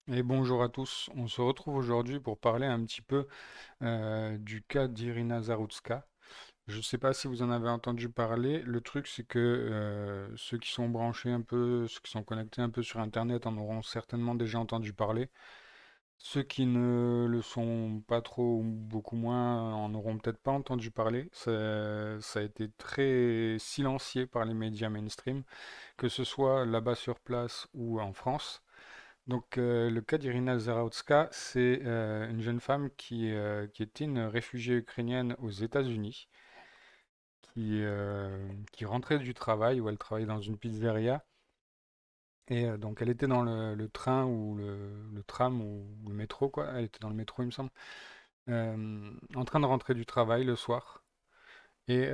Et bonjour à tous, on se retrouve aujourd'hui pour parler un petit peu du cas d'Irina Zaroutska. Je ne sais pas si vous en avez entendu parler, le truc c'est que ceux qui sont branchés un peu, ceux qui sont connectés un peu sur Internet en auront certainement déjà entendu parler. Ceux qui ne le sont pas trop ou beaucoup moins en auront peut-être pas entendu parler. Ça a été très silencié par les médias mainstream, que ce soit là-bas sur place ou en France. Donc, le cas d'Irina Zarautska, c'est une jeune femme qui était une réfugiée ukrainienne aux États-Unis, qui rentrait du travail, où elle travaillait dans une pizzeria. Et donc, elle était dans le train ou le tram ou le métro, quoi. Elle était dans le métro, il me semble, en train de rentrer du travail le soir. Et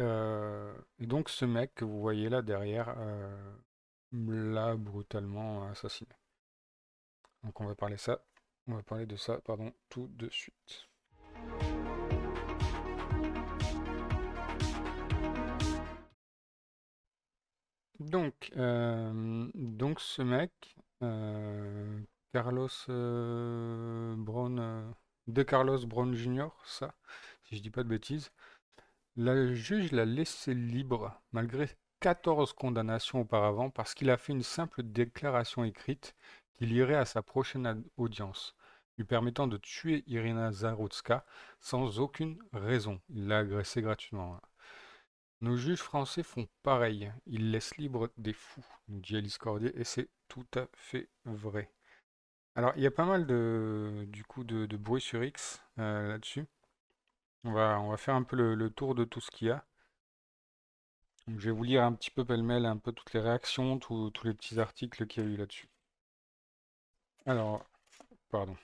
donc, ce mec que vous voyez là derrière l'a brutalement assassiné. Donc, on va parler de ça, pardon, tout de suite. Donc ce mec, euh, Carlos Brown, de Carlos Brown Jr., ça, si je dis pas de bêtises, la juge l'a laissé libre malgré 14 condamnations auparavant parce qu'il a fait une simple déclaration écrite qu'il irait à sa prochaine audience, lui permettant de tuer Irina Zarutska sans aucune raison. Il l'a agressée gratuitement, hein. Nos juges français font pareil. Ils laissent libre des fous, nous dit Alice Cordier, et c'est tout à fait vrai. Alors, il y a pas mal du coup, de bruit sur X là-dessus. On va faire un peu le tour de tout ce qu'il y a. Donc, je vais vous lire un petit peu pêle-mêle, un peu toutes les réactions, tous les petits articles qu'il y a eu là-dessus. Alors, pardon,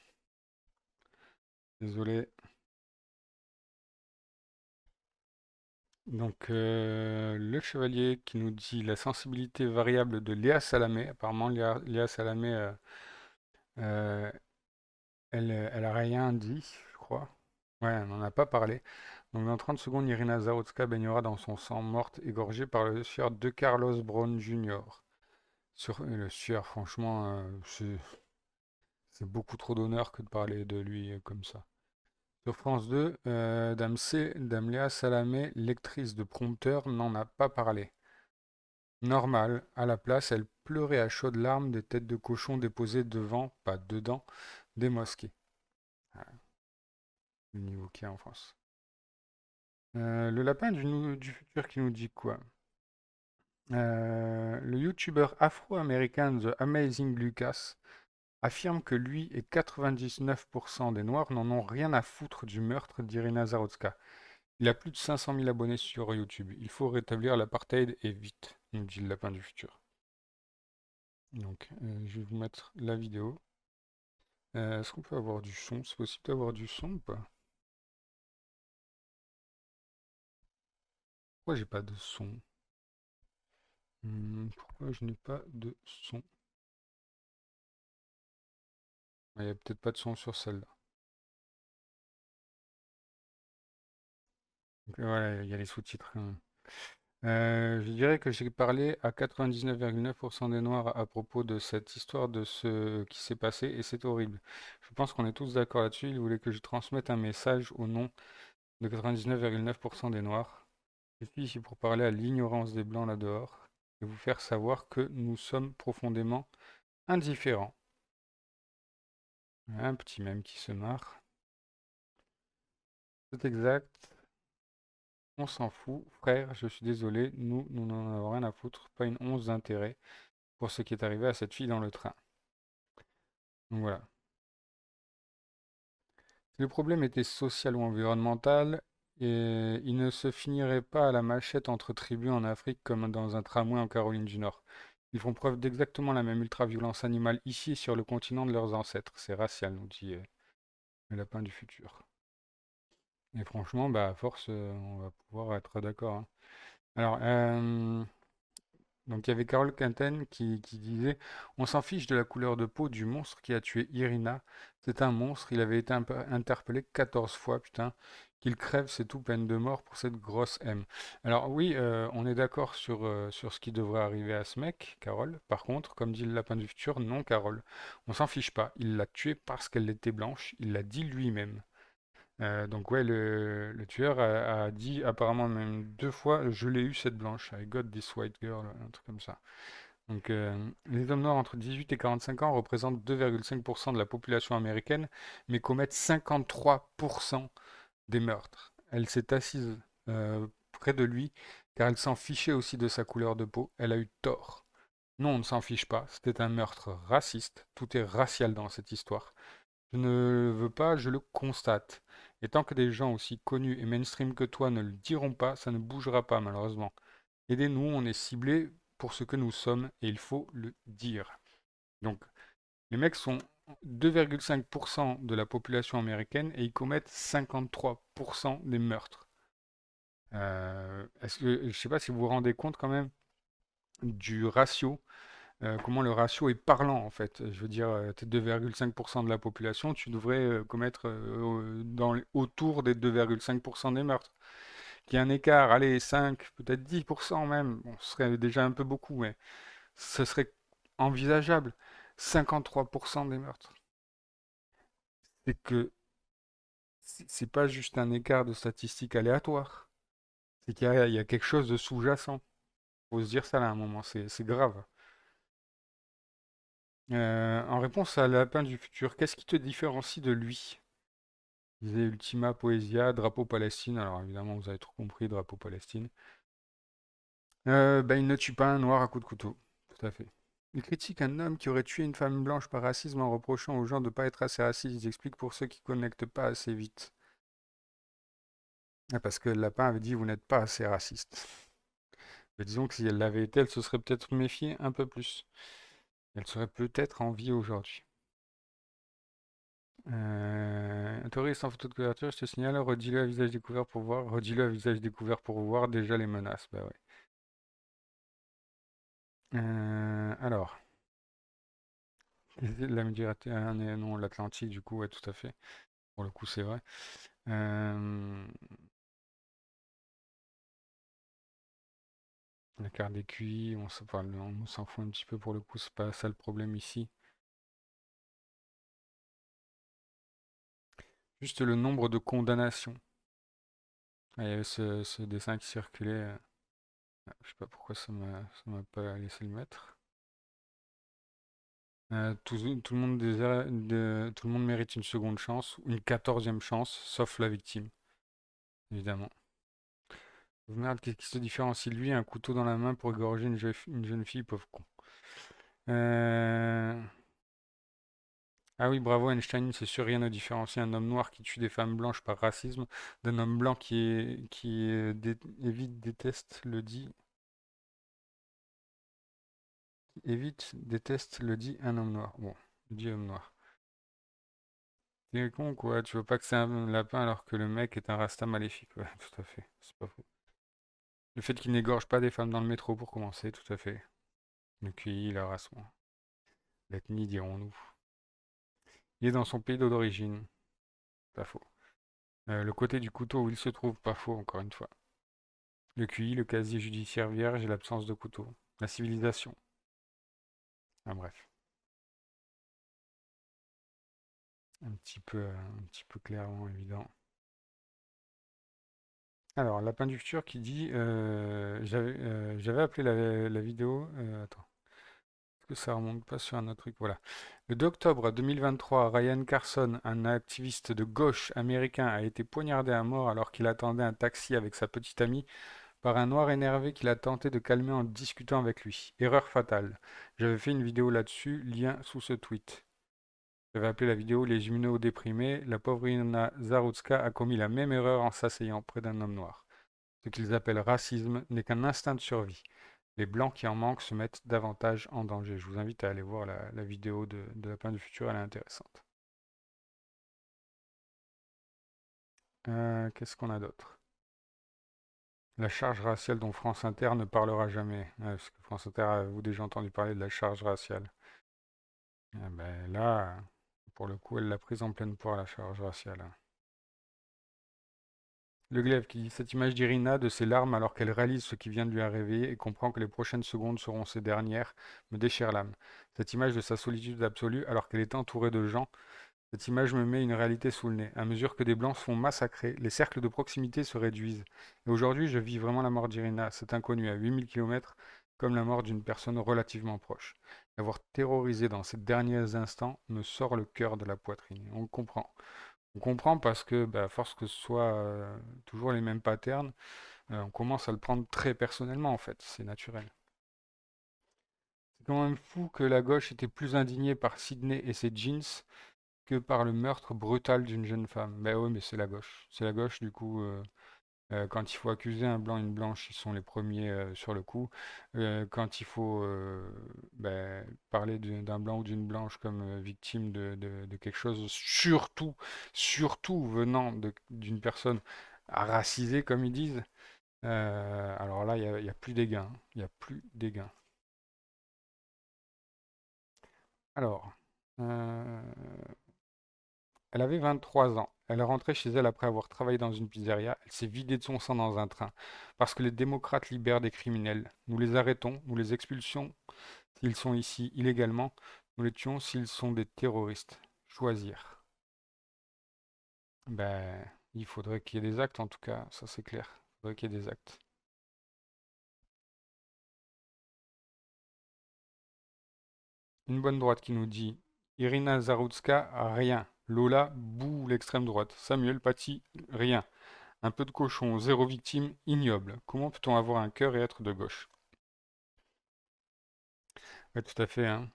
désolé. Donc, le chevalier qui nous dit la sensibilité variable de Léa Salamé. Apparemment, Léa Salamé, euh, elle a rien dit, je crois. Ouais, elle n'en a pas parlé. Donc dans 30 secondes, Irina Zarotzka baignera dans son sang, morte, égorgée par le sieur de Carlos Brown Jr. Le sieur, franchement, c'est beaucoup trop d'honneur que de parler de lui comme ça. Sur France 2, Dame Léa Salamé, lectrice de prompteur, n'en a pas parlé. Normal, à la place, elle pleurait à chaudes larmes des têtes de cochons déposées devant, pas dedans, des mosquées. Voilà, le niveau qu'il y a en France. Le lapin du futur qui nous dit quoi? Le youtubeur afro-américain The Amazing Lucas affirme que lui et 99% des Noirs n'en ont rien à foutre du meurtre d'Irina Zarotzka. Il a plus de 500 000 abonnés sur YouTube. Il faut rétablir l'apartheid et vite, nous dit le lapin du futur. Donc, je vais vous mettre la vidéo. Est-ce qu'on peut avoir du son? C'est possible d'avoir du son ou pas? Pourquoi j'ai pas de son? Pourquoi je n'ai pas de son? Il n'y a peut-être pas de son sur celle-là. Donc, voilà, il y a les sous-titres, hein. Je dirais que j'ai parlé à 99,9% des Noirs à propos de cette histoire de ce qui s'est passé et c'est horrible. Je pense qu'on est tous d'accord là-dessus. Il voulait que je transmette un message au nom de 99,9% des Noirs. Je suis ici pour parler à l'ignorance des Blancs là-dehors et vous faire savoir que nous sommes profondément indifférents. Un petit mème qui se marre. C'est exact. On s'en fout. Frère, je suis désolé. Nous n'en avons rien à foutre. Pas une once d'intérêt pour ce qui est arrivé à cette fille dans le train. Donc voilà. Si le problème était social ou environnemental, et il ne se finirait pas à la machette entre tribus en Afrique comme dans un tramway en Caroline du Nord. Ils font preuve d'exactement la même ultra-violence animale ici sur le continent de leurs ancêtres. C'est racial, nous dit le lapin du futur. Et franchement, bah, à force, on va pouvoir être d'accord, hein. Alors, donc il y avait Carole Quinten qui disait: On s'en fiche de la couleur de peau du monstre qui a tué Irina. C'est un monstre, il avait été interpellé 14 fois, putain. Qu'il crève, c'est tout, peine de mort pour cette grosse M. Alors oui, on est d'accord sur ce qui devrait arriver à ce mec, Carole. Par contre, comme dit le lapin du futur, non, Carole. On s'en fiche pas. Il l'a tuée parce qu'elle était blanche. Il l'a dit lui-même. Donc ouais, le tueur a dit apparemment même 2 fois, je l'ai eu cette blanche. I got this white girl, un truc comme ça. Donc les hommes noirs entre 18 et 45 ans représentent 2,5% de la population américaine, mais commettent 53% des meurtres. Elle s'est assise près de lui, car elle s'en fichait aussi de sa couleur de peau. Elle a eu tort. Non, on ne s'en fiche pas. C'était un meurtre raciste. Tout est racial dans cette histoire. Je ne veux pas, je le constate. Et tant que des gens aussi connus et mainstream que toi ne le diront pas, ça ne bougera pas, malheureusement. Aidez-nous, on est ciblés pour ce que nous sommes, et il faut le dire. Donc, les mecs sont 2,5% de la population américaine et ils commettent 53% des meurtres. Je ne sais pas si vous vous rendez compte quand même du ratio, comment le ratio est parlant en fait. Je veux dire, tu es 2,5% de la population, tu devrais commettre autour des 2,5% des meurtres. Qu'il y ait un écart, allez, 5, peut-être 10% même, bon, ce serait déjà un peu beaucoup, mais ce serait envisageable. 53% des meurtres. C'est que c'est pas juste un écart de statistiques aléatoires. C'est qu'il y a quelque chose de sous-jacent. Faut se dire ça là à un moment, c'est grave. En réponse à Lapin du futur, qu'est-ce qui te différencie de lui? Il disait Ultima Poesia, drapeau Palestine. Alors évidemment, vous avez trop compris, drapeau Palestine. Il ne tue pas un noir à coups de couteau. Tout à fait. Il critique un homme qui aurait tué une femme blanche par racisme en reprochant aux gens de ne pas être assez racistes. Il explique pour ceux qui ne connectent pas assez vite. Ah, parce que Lapin avait dit vous n'êtes pas assez raciste. Mais disons que si elle l'avait été, elle se serait peut-être méfiée un peu plus. Elle serait peut-être en vie aujourd'hui. Un touriste en photo de couverture, je te signale, redis-le à visage découvert pour voir. Redis-le à visage découvert pour voir déjà les menaces. Bah ouais. Alors, la Méditerranée, non, l'Atlantique, du coup, ouais, tout à fait. Pour le coup, c'est vrai. Euh, la carte des QI, on s'en fout un petit peu pour le coup, c'est pas ça le problème ici. Juste le nombre de condamnations. Ah, il y avait ce dessin qui circulait. Je sais pas pourquoi ça m'a pas laissé le mettre. Tout le monde tout le monde mérite une seconde chance, une 14e chance, sauf la victime, évidemment. Merde, qu'est-ce qui se différencie de lui? Un couteau dans la main pour égorger une jeune fille, pauvre con. Euh, Ah oui, bravo Einstein, c'est sûr, rien ne différencie un homme noir qui tue des femmes blanches par racisme d'un homme blanc évite, déteste, le dit, évite, déteste, le dit un homme noir. Bon, le dit homme noir. T'es con quoi, tu vois pas que c'est un lapin alors que le mec est un rasta maléfique, ouais, tout à fait, c'est pas faux. Le fait qu'il n'égorge pas des femmes dans le métro pour commencer, tout à fait. Le QI, la race, bon. L'ethnie, dirons-nous. Il est dans son pays d'origine, pas faux. Le côté du couteau où il se trouve, pas faux, encore une fois. Le QI, le casier judiciaire vierge et l'absence de couteau. La civilisation. Ah, bref, un petit peu clairement évident. Alors, Lapin du futur qui dit j'avais appelé la vidéo. Attends, est-ce que ça remonte pas sur un autre truc? Voilà. Le 2 octobre 2023, Ryan Carson, un activiste de gauche américain, a été poignardé à mort alors qu'il attendait un taxi avec sa petite amie par un noir énervé qu'il a tenté de calmer en discutant avec lui. Erreur fatale. J'avais fait une vidéo là-dessus, lien sous ce tweet. J'avais appelé la vidéo Les immunodéprimés. La pauvre Ina Zarutska a commis la même erreur en s'asseyant près d'un homme noir. Ce qu'ils appellent racisme n'est qu'un instinct de survie. Les blancs qui en manquent se mettent davantage en danger. Je vous invite à aller voir la vidéo de Lapin du Futur, elle est intéressante. Qu'est-ce qu'on a d'autre? La charge raciale dont France Inter ne parlera jamais. Ouais, parce que France Inter, avez-vous déjà entendu parler de la charge raciale? Ah ben là, pour le coup, elle l'a prise en pleine poire, la charge raciale. Le glaive qui dit cette image d'Irina, de ses larmes alors qu'elle réalise ce qui vient de lui arriver et comprend que les prochaines secondes seront ses dernières, me déchire l'âme. Cette image de sa solitude absolue alors qu'elle est entourée de gens, cette image me met une réalité sous le nez. À mesure que des blancs se font massacrer, les cercles de proximité se réduisent. Et aujourd'hui, je vis vraiment la mort d'Irina, cet inconnu à 8000 kilomètres, comme la mort d'une personne relativement proche. L'avoir terrorisé dans ces derniers instants me sort le cœur de la poitrine. On comprend. On comprend parce que, bah, à force que ce soit toujours les mêmes patterns, on commence à le prendre très personnellement en fait, c'est naturel. C'est quand même fou que la gauche était plus indignée par Sydney et ses jeans que par le meurtre brutal d'une jeune femme. Ben oui, mais c'est la gauche. C'est la gauche, du coup, quand il faut accuser un blanc et une blanche, ils sont les premiers sur le coup. Quand il faut ben, parler d'un blanc ou d'une blanche comme victime de quelque chose, surtout venant d'une personne racisée, comme ils disent, alors là, il y a plus d'égain. Hein. Il n'y a plus d'égain. Alors, euh, elle avait 23 ans. Elle est rentrée chez elle après avoir travaillé dans une pizzeria. Elle s'est vidée de son sang dans un train. Parce que les démocrates libèrent des criminels. Nous les arrêtons, nous les expulsions s'ils sont ici illégalement. Nous les tuons s'ils sont des terroristes. Choisir. Ben, il faudrait qu'il y ait des actes en tout cas, ça c'est clair. Il faudrait qu'il y ait des actes. Une bonne droite qui nous dit Irina Zarutska, rien. Lola, bouh, l'extrême droite. Samuel Paty, rien. Un peu de cochon, zéro victime, ignoble. Comment peut-on avoir un cœur et être de gauche? Ouais, tout à fait, hein.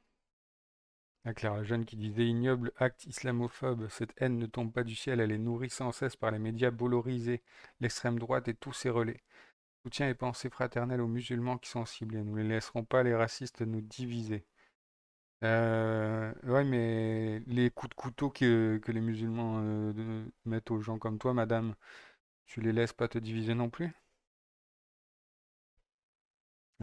La Claire Lejeune qui disait ignoble acte islamophobe. Cette haine ne tombe pas du ciel, elle est nourrie sans cesse par les médias bollorisés, l'extrême droite et tous ses relais. Soutien et pensée fraternelle aux musulmans qui sont ciblés. Nous ne laisserons pas les racistes nous diviser. Ouais, mais les coups de couteau que les musulmans mettent aux gens comme toi, madame, tu les laisses pas te diviser non plus?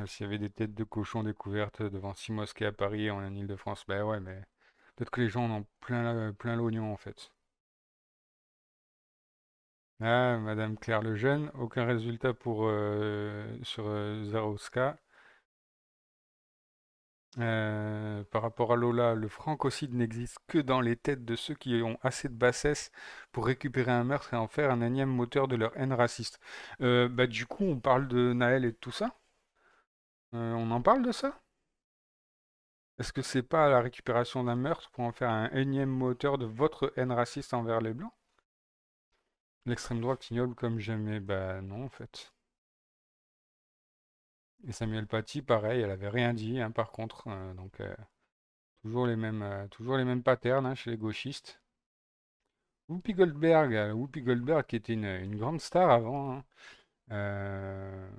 S'il y avait des têtes de cochons découvertes devant 6 mosquées à Paris et en Île-de-France, bah ouais, mais peut-être que les gens en ont plein l'oignon en fait. Ah, Madame Claire Lejeune, aucun résultat pour sur Zaroska. Par rapport à Lola, le francocide n'existe que dans les têtes de ceux qui ont assez de bassesse pour récupérer un meurtre et en faire un énième moteur de leur haine raciste. Bah du coup, on parle de Naël et de tout ça? On en parle de ça? Est-ce que c'est pas la récupération d'un meurtre pour en faire un énième moteur de votre haine raciste envers les Blancs? L'extrême droite ignoble comme jamais? Bah non, en fait. Et Samuel Paty, pareil, elle avait rien dit, hein, par contre. Donc, toujours les mêmes patterns hein, chez les gauchistes. Whoopi Goldberg qui était une grande star avant. Hein. Euh,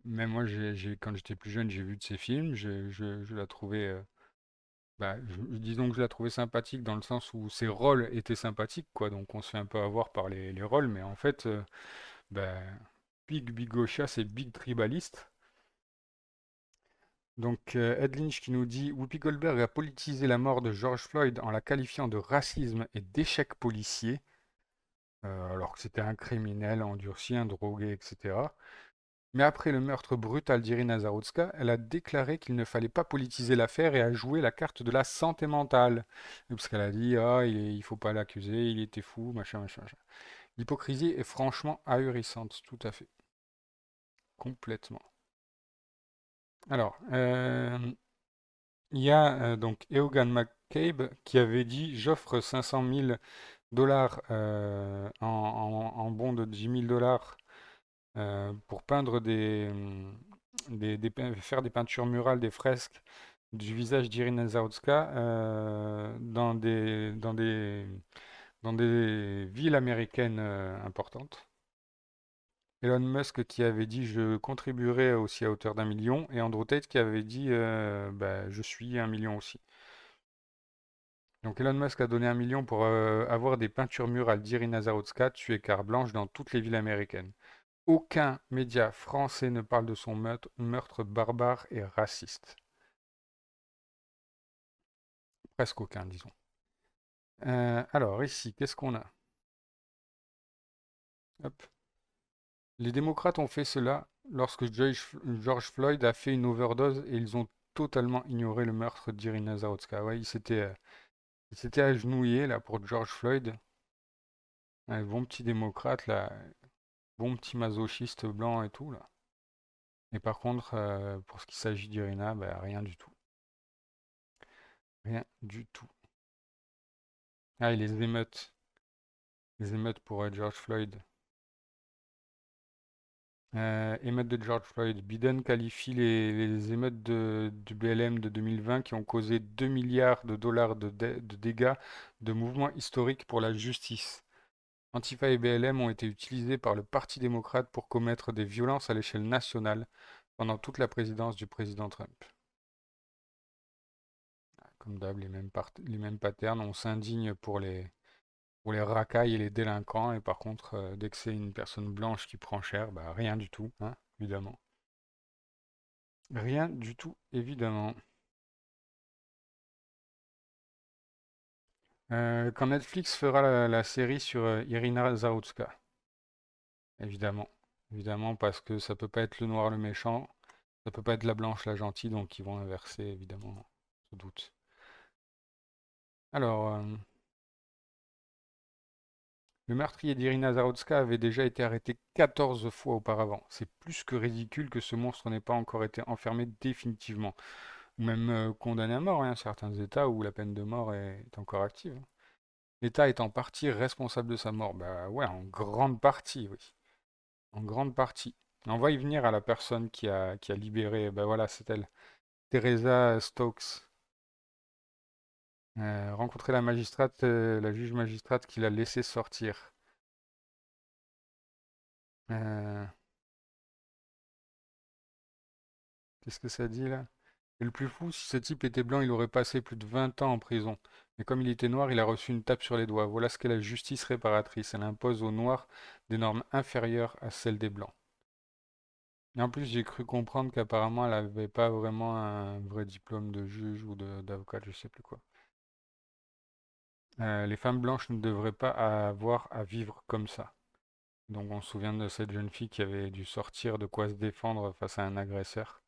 Même moi, quand j'étais plus jeune, j'ai vu de ses films. Je la trouvais, bah, disons que je la trouvais sympathique dans le sens où ses rôles étaient sympathiques, quoi. Donc on se fait un peu avoir par les rôles, mais en fait, bah, Big Bigosha, c'est Big Tribaliste. Donc Ed Lynch qui nous dit Whoopi Goldberg a politisé la mort de George Floyd en la qualifiant de racisme et d'échec policier, alors que c'était un criminel endurci, un drogué, etc. Mais après le meurtre brutal d'Irina Zarutska, elle a déclaré qu'il ne fallait pas politiser l'affaire et a joué la carte de la santé mentale. Parce qu'elle a dit, ah, il faut pas l'accuser, il était fou, machin, machin, machin. L'hypocrisie est franchement ahurissante, tout à fait. Complètement. Alors, il y a donc Eogan McCabe qui avait dit, j'offre 500 000 dollars en bon de 10 000 dollars pour peindre faire des peintures murales, des fresques du visage d'Irina Zaotska dans des villes américaines importantes. Elon Musk qui avait dit je contribuerai aussi à hauteur d'1 million et Andrew Tate qui avait dit bah, je suis 1 million aussi. Donc Elon Musk a donné 1 million pour avoir des peintures murales d'Irina Zaotska tuée car blanche dans toutes les villes américaines. Aucun média français ne parle de son meurtre barbare et raciste. Presque aucun, disons. Alors, ici, qu'est-ce qu'on a? Hop. Les démocrates ont fait cela lorsque George Floyd a fait une overdose et ils ont totalement ignoré le meurtre d'Irina Zarotzka. Ouais, ils s'étaient agenouillés là pour George Floyd. Un bon petit démocrate là, bon petit masochiste blanc et tout là. Et par contre, pour ce qui s'agit d'Irina, bah, rien du tout. Rien du tout. Ah, et les émeutes pour George Floyd. Émeutes de George Floyd. Biden qualifie les émeutes du BLM de 2020 qui ont causé 2 milliards de dollars de dégâts de mouvements historiques pour la justice. Antifa et BLM ont été utilisés par le Parti démocrate pour commettre des violences à l'échelle nationale pendant toute la présidence du président Trump. Comme d'hab, les mêmes patterns. On s'indigne pour les racailles et les délinquants, et par contre, dès que c'est une personne blanche qui prend cher, bah rien du tout, hein, évidemment. Rien du tout, évidemment. Quand Netflix fera la série sur Irina Zaroutska, évidemment. Évidemment, parce que ça peut pas être le noir le méchant, ça peut pas être la blanche la gentille, donc ils vont inverser, évidemment, sans doute. Alors, le meurtrier d'Irina Zaroutska avait déjà été arrêté 14 fois auparavant. C'est plus que ridicule que ce monstre n'ait pas encore été enfermé définitivement, ou même condamné à mort, hein, certains États où la peine de mort est encore active. L'État est en partie responsable de sa mort. Bah ouais, en grande partie, oui. En grande partie. On va y venir à la personne qui a libéré, bah voilà, c'est elle. Teresa Stokes. Rencontrer la magistrate, la juge magistrate qui l'a laissé sortir. Euh, Qu'est-ce que ça dit là? Et le plus fou, si ce type était blanc, il aurait passé plus de 20 ans en prison. Mais comme il était noir, il a reçu une tape sur les doigts. Voilà ce qu'est la justice réparatrice. Elle impose aux noirs des normes inférieures à celles des blancs. Et en plus, j'ai cru comprendre qu'apparemment, elle n'avait pas vraiment un vrai diplôme de juge ou d'avocat, je sais plus quoi. Les femmes blanches ne devraient pas avoir à vivre comme ça. Donc on se souvient de cette jeune fille qui avait dû sortir de quoi se défendre face à un agresseur.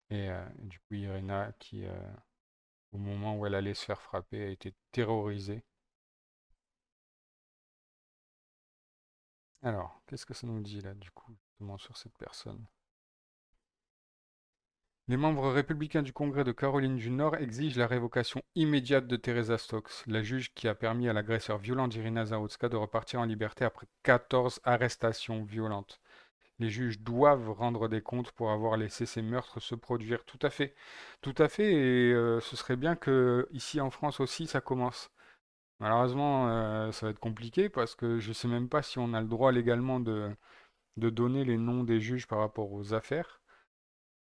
Et du coup, Irina, qui, au moment où elle allait se faire frapper, a été terrorisée. Alors, qu'est-ce que ça nous dit là, du coup, justement, sur cette personne? Les membres républicains du Congrès de Caroline du Nord exigent la révocation immédiate de Teresa Stokes, la juge qui a permis à l'agresseur violent d'Irina Zaroutska de repartir en liberté après 14 arrestations violentes. Les juges doivent rendre des comptes pour avoir laissé ces meurtres se produire. Tout à fait, et ce serait bien que ici en France aussi ça commence. Malheureusement, ça va être compliqué parce que je sais même pas si on a le droit légalement de donner les noms des juges par rapport aux affaires.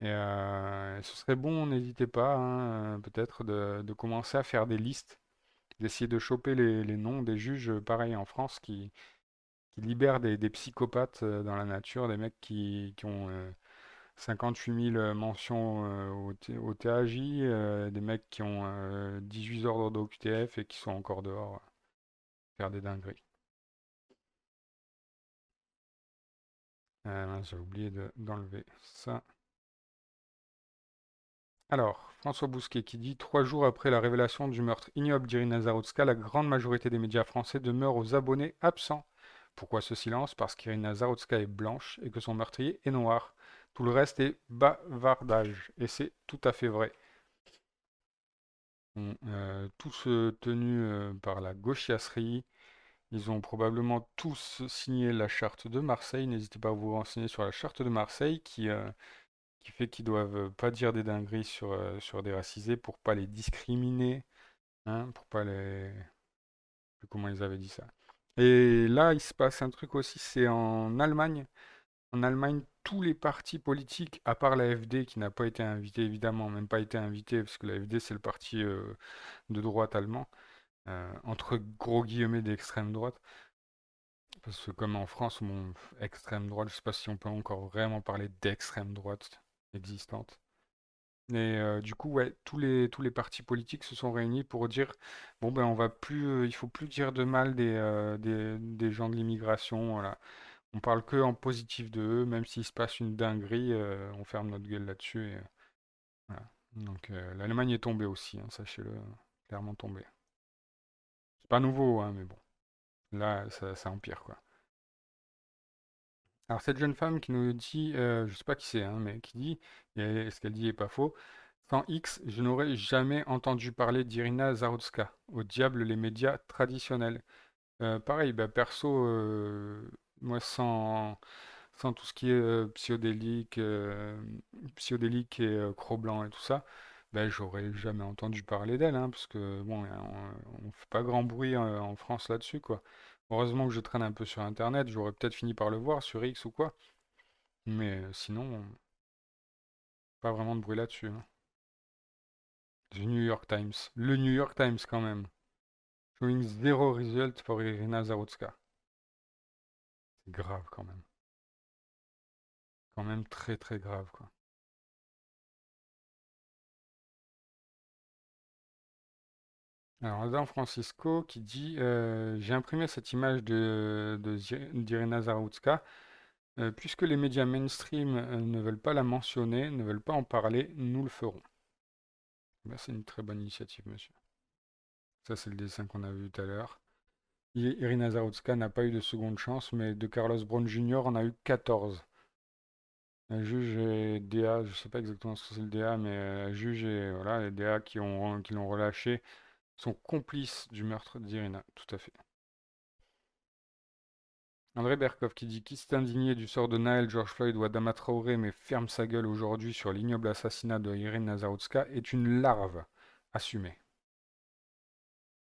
Et ce serait bon, n'hésitez pas, hein, peut-être de commencer à faire des listes, d'essayer de choper les noms des juges, pareil en France, qui libèrent des psychopathes dans la nature, des mecs qui ont 58 000 mentions au TAJ, des mecs qui ont 18 ordres d'OQTF et qui sont encore dehors faire des dingueries. Mince, j'ai oublié d'enlever ça. Alors, François Bousquet qui dit 3 jours après la révélation du meurtre ignoble d'Irina Zaroutska, la grande majorité des médias français demeurent aux abonnés absents. Pourquoi ce silence? Parce qu'Irina Zaroutska est blanche et que son meurtrier est noir. Tout le reste est bavardage. Et c'est tout à fait vrai. Tous tenus par la gauchiasserie. Ils ont probablement tous signé la charte de Marseille. N'hésitez pas à vous renseigner sur la charte de Marseille qui fait qu'ils doivent pas dire des dingueries sur des racisés pour pas les discriminer, hein, pour pas les... Comment ils avaient dit ça. Et là, il se passe un truc aussi, c'est en Allemagne. En Allemagne, tous les partis politiques, à part la FD qui n'a pas été invité, évidemment, même pas été invité, parce que la FD c'est le parti de droite allemand, entre gros guillemets d'extrême droite. Parce que comme en France, mon extrême droite, je sais pas si on peut encore vraiment parler d'extrême droite existante. Et du coup, ouais, tous les partis politiques se sont réunis pour dire, bon ben on va plus, il faut plus dire de mal des gens de l'immigration, voilà. On parle que en positif de eux, même s'il se passe une dinguerie, on ferme notre gueule là-dessus. Et, voilà. Donc l'Allemagne est tombée aussi, hein, sachez-le, clairement tombée. C'est pas nouveau, hein, mais bon, là, ça empire, quoi. Alors cette jeune femme qui nous dit, je sais pas qui c'est, hein, mais qui dit, et ce qu'elle dit est pas faux, sans X, je n'aurais jamais entendu parler d'Irina Zarutska. Au diable les médias traditionnels. Pareil, bah, perso, moi sans tout ce qui est psychédélique et Cro-Blanc et tout ça, ben, j'aurais jamais entendu parler d'elle, hein, parce que bon, on fait pas grand bruit en France là-dessus, quoi. Heureusement que je traîne un peu sur Internet, j'aurais peut-être fini par le voir sur X ou quoi, mais sinon, pas vraiment de bruit là-dessus, hein. The New York Times. Le New York Times quand même. Showing zero result for Irina Zarutska. C'est grave quand même. Quand même très très grave, quoi. Alors, Adam Francisco qui dit j'ai imprimé cette image d'Irina Zarutska. Puisque les médias mainstream ne veulent pas la mentionner, ne veulent pas en parler, nous le ferons. Ben, c'est une très bonne initiative, monsieur. Ça, c'est le dessin qu'on a vu tout à l'heure. Irina Zarutska n'a pas eu de seconde chance, mais de Carlos Brown Jr. en a eu 14. Un juge et DA, je ne sais pas exactement ce que c'est le DA, mais juge et voilà, les DA qui l'ont relâché sont complices du meurtre d'Irina, tout à fait. André Berkov qui dit qui s'est indigné du sort de Naël, George Floyd ou Adama Traoré mais ferme sa gueule aujourd'hui sur l'ignoble assassinat de Irina Nazarowska est une larve assumée.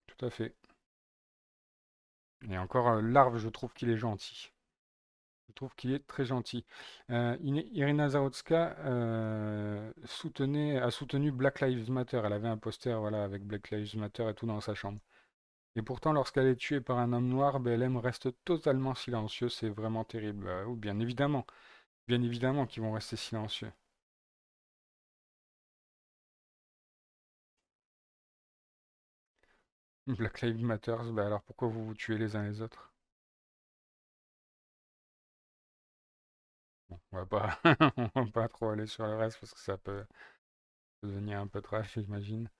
Tout à fait. Et encore larve, je trouve qu'il est gentil. Je trouve qu'il est très gentil. Irina Nazarowska a soutenu Black Lives Matter. Elle avait un poster voilà, avec Black Lives Matter et tout dans sa chambre. Et pourtant, lorsqu'elle est tuée par un homme noir, BLM reste totalement silencieux. C'est vraiment terrible. Ou bien évidemment qu'ils vont rester silencieux. Black Lives Matter, bah alors pourquoi vous vous tuez les uns les autres? Bon, on va pas, on va pas trop aller sur le reste parce que ça peut devenir un peu trash, j'imagine.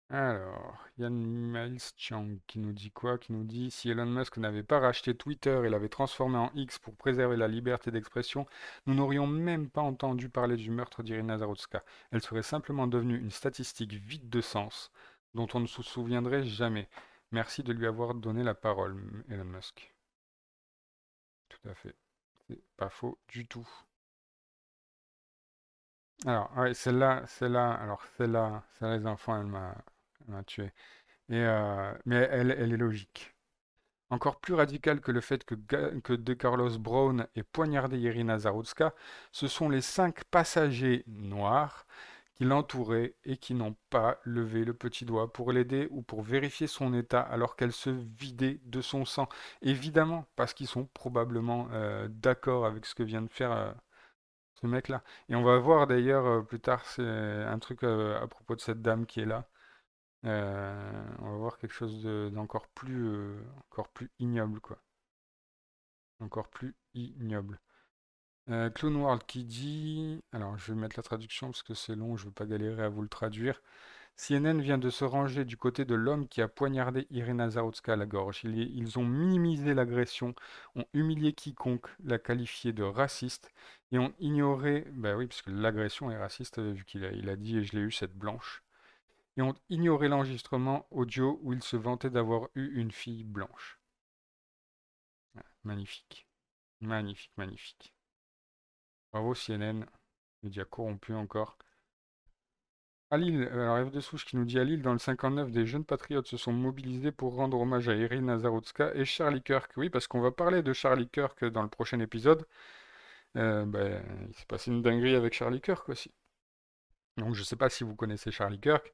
Alors, Yann Miles Chang qui nous dit quoi? Qui nous dit si Elon Musk n'avait pas racheté Twitter et l'avait transformé en X pour préserver la liberté d'expression, nous n'aurions même pas entendu parler du meurtre d'Irina Zarutska. Elle serait simplement devenue une statistique vide de sens dont on ne se souviendrait jamais. Merci de lui avoir donné la parole, Elon Musk. Tout à fait. C'est pas faux du tout. Alors, ouais, celle-là, les enfants, elle m'a tué. Mais elle est logique. Encore plus radical que le fait que De Carlos Brown ait poignardé Irina Zarutska, ce sont les 5 passagers noirs qui l'entouraient et qui n'ont pas levé le petit doigt pour l'aider ou pour vérifier son état alors qu'elle se vidait de son sang. Évidemment, parce qu'ils sont probablement d'accord avec ce que vient de faire ce mec-là. Et on va voir d'ailleurs plus tard, c'est un truc à propos de cette dame qui est là. On va voir quelque chose encore plus ignoble, quoi. Encore plus ignoble. Clone World qui dit, alors je vais mettre la traduction parce que c'est long, je ne veux pas galérer à vous le traduire. CNN vient de se ranger du côté de l'homme qui a poignardé Irina Zarutska à la gorge. Ils ont minimisé l'agression, ont humilié quiconque, l'a qualifié de raciste et ont ignoré, bah oui, parce que l'agression est raciste, vu il a dit, et je l'ai eu, cette blanche, et ont ignoré l'enregistrement audio où il se vantait d'avoir eu une fille blanche. Magnifique, magnifique, magnifique. Bravo CNN, média corrompu encore. À Lille, alors F de Souche qui nous dit à Lille, dans le 59, des jeunes patriotes se sont mobilisés pour rendre hommage à Irina Zarutska et Charlie Kirk. Oui, parce qu'on va parler de Charlie Kirk dans le prochain épisode. Ben, il s'est passé une dinguerie avec Charlie Kirk aussi. Donc je ne sais pas si vous connaissez Charlie Kirk.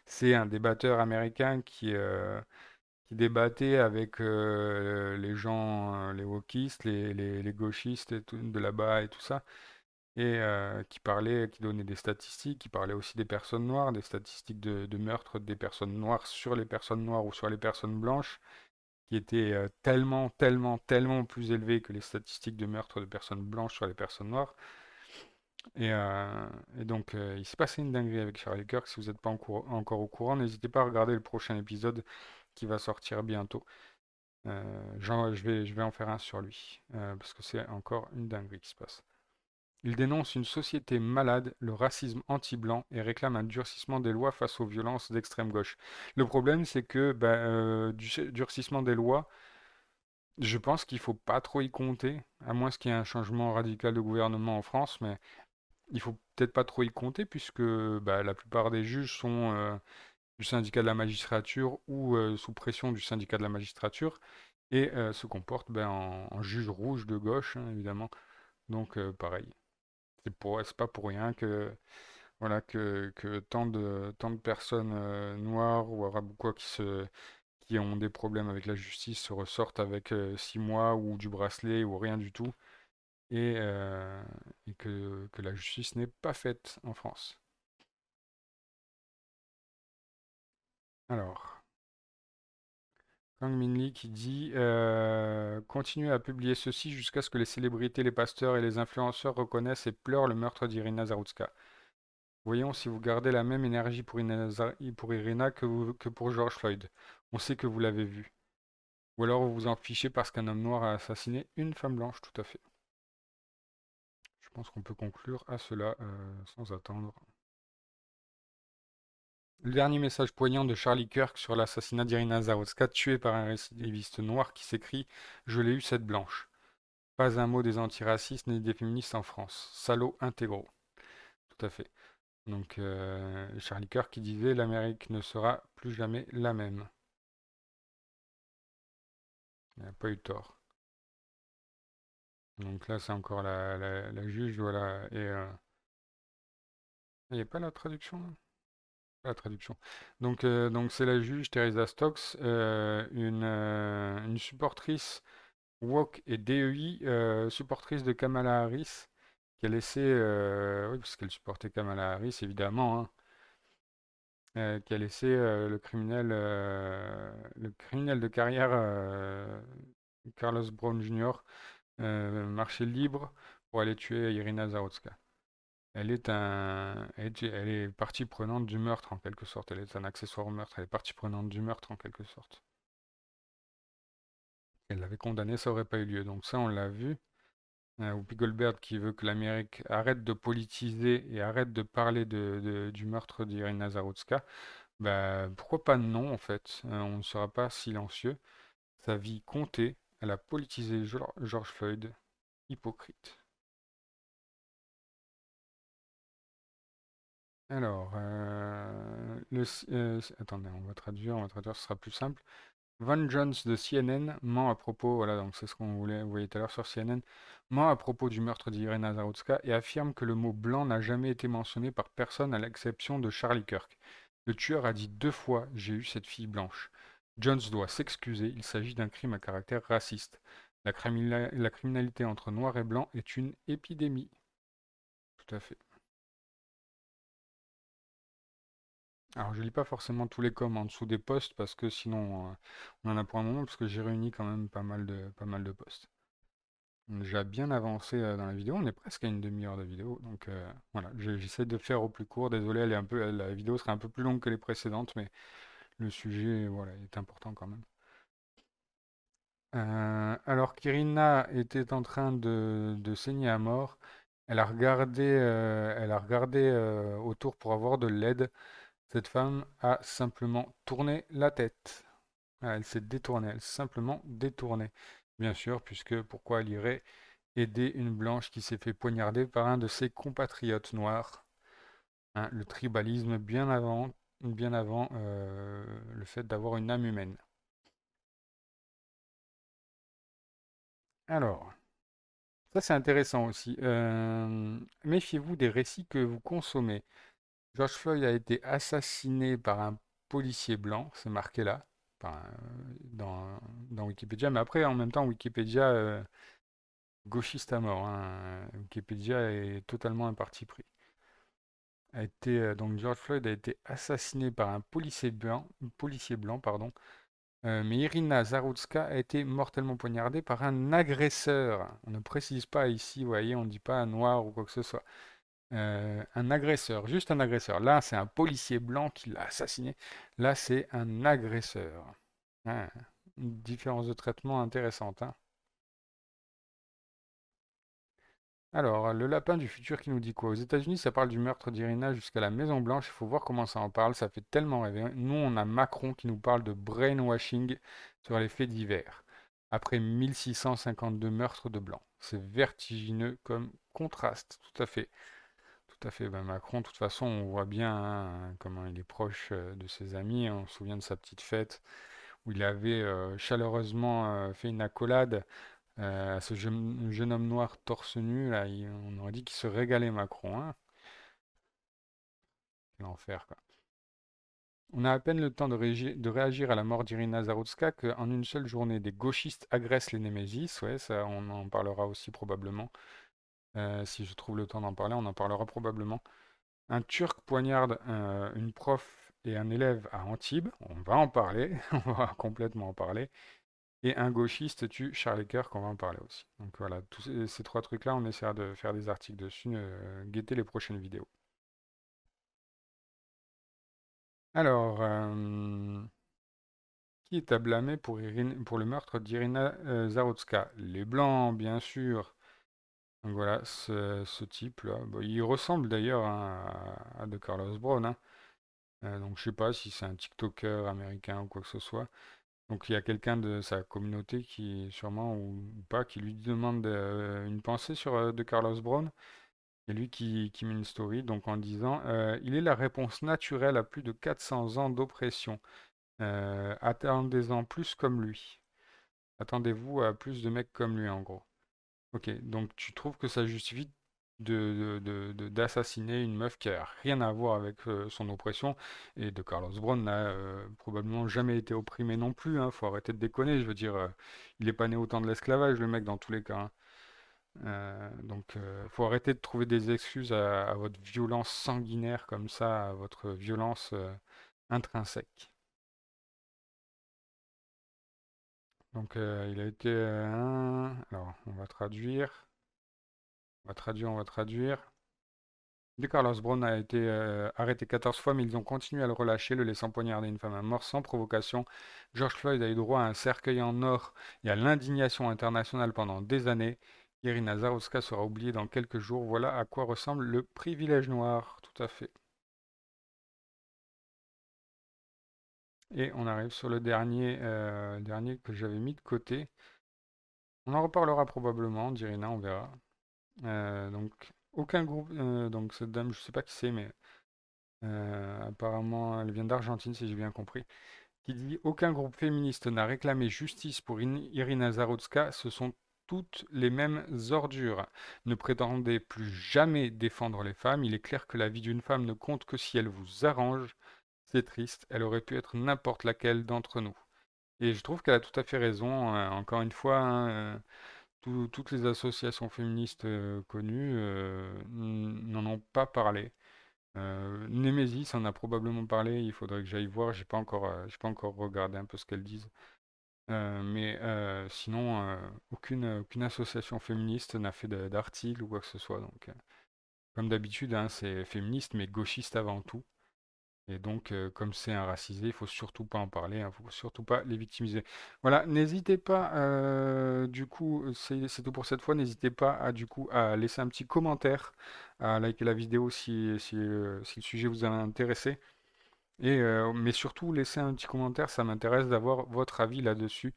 C'est un débatteur américain qui débattait avec les gens, les wokistes, les gauchistes et de là-bas et tout ça. et qui donnait des statistiques, qui parlait aussi des personnes noires, des statistiques de meurtre des personnes noires sur les personnes noires ou sur les personnes blanches, qui étaient tellement, tellement, tellement plus élevées que les statistiques de meurtre de personnes blanches sur les personnes noires. Et, euh, et donc, il s'est passé une dinguerie avec Charlie Kirk. Si vous n'êtes pas encore au courant, n'hésitez pas à regarder le prochain épisode qui va sortir bientôt. Je vais en faire un sur lui, parce que c'est encore une dinguerie qui se passe. Il dénonce une société malade, le racisme anti-blanc et réclame un durcissement des lois face aux violences d'extrême gauche. Le problème, c'est que du durcissement des lois, je pense qu'il faut pas trop y compter, à moins qu'il y ait un changement radical de gouvernement en France, mais il faut peut-être pas trop y compter puisque la plupart des juges sont du syndicat de la magistrature ou sous pression du syndicat de la magistrature et se comportent en juge rouge de gauche, hein, évidemment. Donc pareil, c'est pas pour rien que voilà que tant de personnes noires ou arabes ou quoi qui ont des problèmes avec la justice se ressortent avec 6 mois ou du bracelet ou rien du tout et que la justice n'est pas faite en France. Alors, Kang Min Lee qui dit continuez à publier ceci jusqu'à ce que les célébrités, les pasteurs et les influenceurs reconnaissent et pleurent le meurtre d'Irina Zarutska. Voyons si vous gardez la même énergie pour Irina que pour George Floyd. On sait que vous l'avez vu. Ou alors vous vous en fichez parce qu'un homme noir a assassiné une femme blanche, tout à fait. Je pense qu'on peut conclure à cela sans attendre. Le dernier message poignant de Charlie Kirk sur l'assassinat d'Irina Zarotska, tuée par un récidiviste noir qui s'écrit Je l'ai eu cette blanche. Pas un mot des antiracistes ni des féministes en France. Salauds intégraux. Tout à fait. Donc Charlie Kirk qui disait l'Amérique ne sera plus jamais la même. Il n'a pas eu tort. Donc là c'est encore la juge, voilà. Et il n'y a pas la traduction là. Pas la traduction. Donc c'est la juge Teresa Stokes, une supportrice Woke et DEI, supportrice de Kamala Harris, qui a laissé, oui, parce qu'elle supportait Kamala Harris, évidemment, hein, qui a laissé le criminel de carrière Carlos Brown Jr. Marcher libre pour aller tuer Irina Zarotska. Elle est partie prenante du meurtre en quelque sorte. Elle est un accessoire au meurtre. Elle est partie prenante du meurtre en quelque sorte. Elle l'avait condamné, ça aurait pas eu lieu. Donc ça, on l'a vu. Whoopi Goldberg qui veut que l'Amérique arrête de politiser et arrête de parler du meurtre d'Irina Zarutska, pourquoi pas non en fait? On ne sera pas silencieux. Sa vie comptait. Elle a politisé George Floyd. Hypocrite. Alors, attendez, on va traduire, ce sera plus simple. Van Jones de CNN ment à propos, voilà, donc c'est ce qu'on voulait, vous voyez tout à l'heure sur CNN, ment à propos du meurtre d'Irina Zarutska et affirme que le mot blanc n'a jamais été mentionné par personne à l'exception de Charlie Kirk. Le tueur a dit 2 fois j'ai eu cette fille blanche. Jones doit s'excuser, il s'agit d'un crime à caractère raciste. La criminalité entre noirs et blancs est une épidémie. Tout à fait. Alors je lis pas forcément tous les coms en dessous des posts parce que sinon on en a pour un moment parce que j'ai réuni quand même pas mal de posts. On a déjà bien avancé dans la vidéo, on est presque à une demi-heure de vidéo, donc voilà, j'essaie de faire au plus court. Désolé, la vidéo serait un peu plus longue que les précédentes, mais le sujet voilà, est important quand même. Alors qu'Irina était en train de saigner à mort, elle a regardé autour pour avoir de l'aide. Cette femme a simplement tourné la tête. Ah, elle s'est détournée, elle s'est simplement détournée. Bien sûr, puisque pourquoi elle irait aider une blanche qui s'est fait poignarder par un de ses compatriotes noirs? Hein, le tribalisme bien avant le fait d'avoir une âme humaine. Alors, ça c'est intéressant aussi. Méfiez-vous des récits que vous consommez. George Floyd a été assassiné par un policier blanc, c'est marqué là, enfin, dans Wikipédia, mais après en même temps Wikipédia Gauchiste à mort, hein. Wikipédia est totalement un parti pris. Donc George Floyd a été assassiné par un policier blanc, pardon. Mais Irina Zarutska a été mortellement poignardée par un agresseur. On ne précise pas ici, vous voyez, on ne dit pas un noir ou quoi que ce soit. Un agresseur, juste un agresseur. Là, c'est un policier blanc qui l'a assassiné. Là, c'est un agresseur. Ah, une différence de traitement intéressante, hein. Alors, le lapin du futur qui nous dit quoi? Aux États-Unis, ça parle du meurtre d'Irina jusqu'à la Maison Blanche. Il faut voir comment ça en parle. Ça fait tellement rêver. Nous, on a Macron qui nous parle de brainwashing sur les faits divers. Après 1652 meurtres de blancs. C'est vertigineux comme contraste. Tout à fait. Tout à fait. Ben, Macron, de toute façon, on voit bien hein, comment il est proche de ses amis. On se souvient de sa petite fête où il avait chaleureusement fait une accolade à ce jeune homme noir torse nu, là, on aurait dit qu'il se régalait Macron, hein. L'enfer, quoi. On a à peine le temps de réagir à la mort d'Irina Zarutska qu'en une seule journée, des gauchistes agressent les Némésis. Ouais, ça, on en parlera aussi probablement. Si je trouve le temps d'en parler, on en parlera probablement. Un Turc poignarde une prof et un élève à Antibes. On va en parler, on va complètement en parler. Et un gauchiste tue Charlie Kirk, on va en parler aussi. Donc voilà, tous ces trois trucs-là, on essaiera de faire des articles dessus. Guettez les prochaines vidéos. Alors, qui est à blâmer pour le meurtre d'Irina Zarutska? Les Blancs, bien sûr. Donc voilà, ce type-là. Bon, il ressemble d'ailleurs hein, à de Carlos Brown, hein. Donc je sais pas si c'est un TikToker américain ou quoi que ce soit. Donc il y a quelqu'un de sa communauté qui, sûrement ou pas, qui lui demande une pensée sur de Carlos Brown. Et lui qui met une story donc en disant il est la réponse naturelle à plus de 400 ans d'oppression. Attendez-en plus comme lui. Attendez-vous à plus de mecs comme lui en gros. Ok, donc tu trouves que ça justifie d'assassiner une meuf qui a rien à voir avec son oppression et de Carlos Brown n'a probablement jamais été opprimé non plus, hein. Faut arrêter de déconner, je veux dire, il est pas né au temps de l'esclavage le mec dans tous les cas, hein. Donc, faut arrêter de trouver des excuses à votre violence sanguinaire comme ça, à votre violence intrinsèque. Donc, il a été alors, on va traduire. De Carlos Brown a été arrêté 14 fois, mais ils ont continué à le relâcher, le laissant poignarder une femme à mort sans provocation. George Floyd a eu droit à un cercueil en or et à l'indignation internationale pendant des années. Irina Zarutska sera oubliée dans quelques jours. Voilà à quoi ressemble le privilège noir. Tout à fait. Et on arrive sur le dernier que j'avais mis de côté. On en reparlera probablement, d'Irina, on verra. Donc, aucun groupe. Donc, cette dame, je sais pas qui c'est, mais apparemment, elle vient d'Argentine, si j'ai bien compris. Qui dit aucun groupe féministe n'a réclamé justice pour Irina Zarutska, ce sont toutes les mêmes ordures. Ne prétendez plus jamais défendre les femmes. Il est clair que la vie d'une femme ne compte que si elle vous arrange. C'est triste, elle aurait pu être n'importe laquelle d'entre nous. Et je trouve qu'elle a tout à fait raison. Encore une fois, hein, toutes les associations féministes connues n'en ont pas parlé. Nemesis en a probablement parlé, il faudrait que j'aille voir, j'ai pas encore regardé un peu ce qu'elles disent. Mais sinon, aucune association féministe n'a fait d'article ou quoi que ce soit. Donc, comme d'habitude, hein, c'est féministe mais gauchiste avant tout. Et donc, comme c'est un racisé, il faut surtout pas en parler, il faut surtout pas les victimiser. Voilà, n'hésitez pas, du coup, c'est tout pour cette fois, n'hésitez pas à, du coup, à laisser un petit commentaire, à liker la vidéo si le sujet vous a intéressé. Mais surtout, laissez un petit commentaire, ça m'intéresse d'avoir votre avis là-dessus.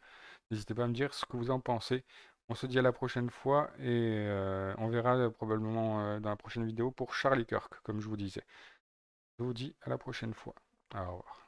N'hésitez pas à me dire ce que vous en pensez. On se dit à la prochaine fois et on verra probablement dans la prochaine vidéo pour Charlie Kirk, comme je vous disais. Je vous dis à la prochaine fois. Au revoir.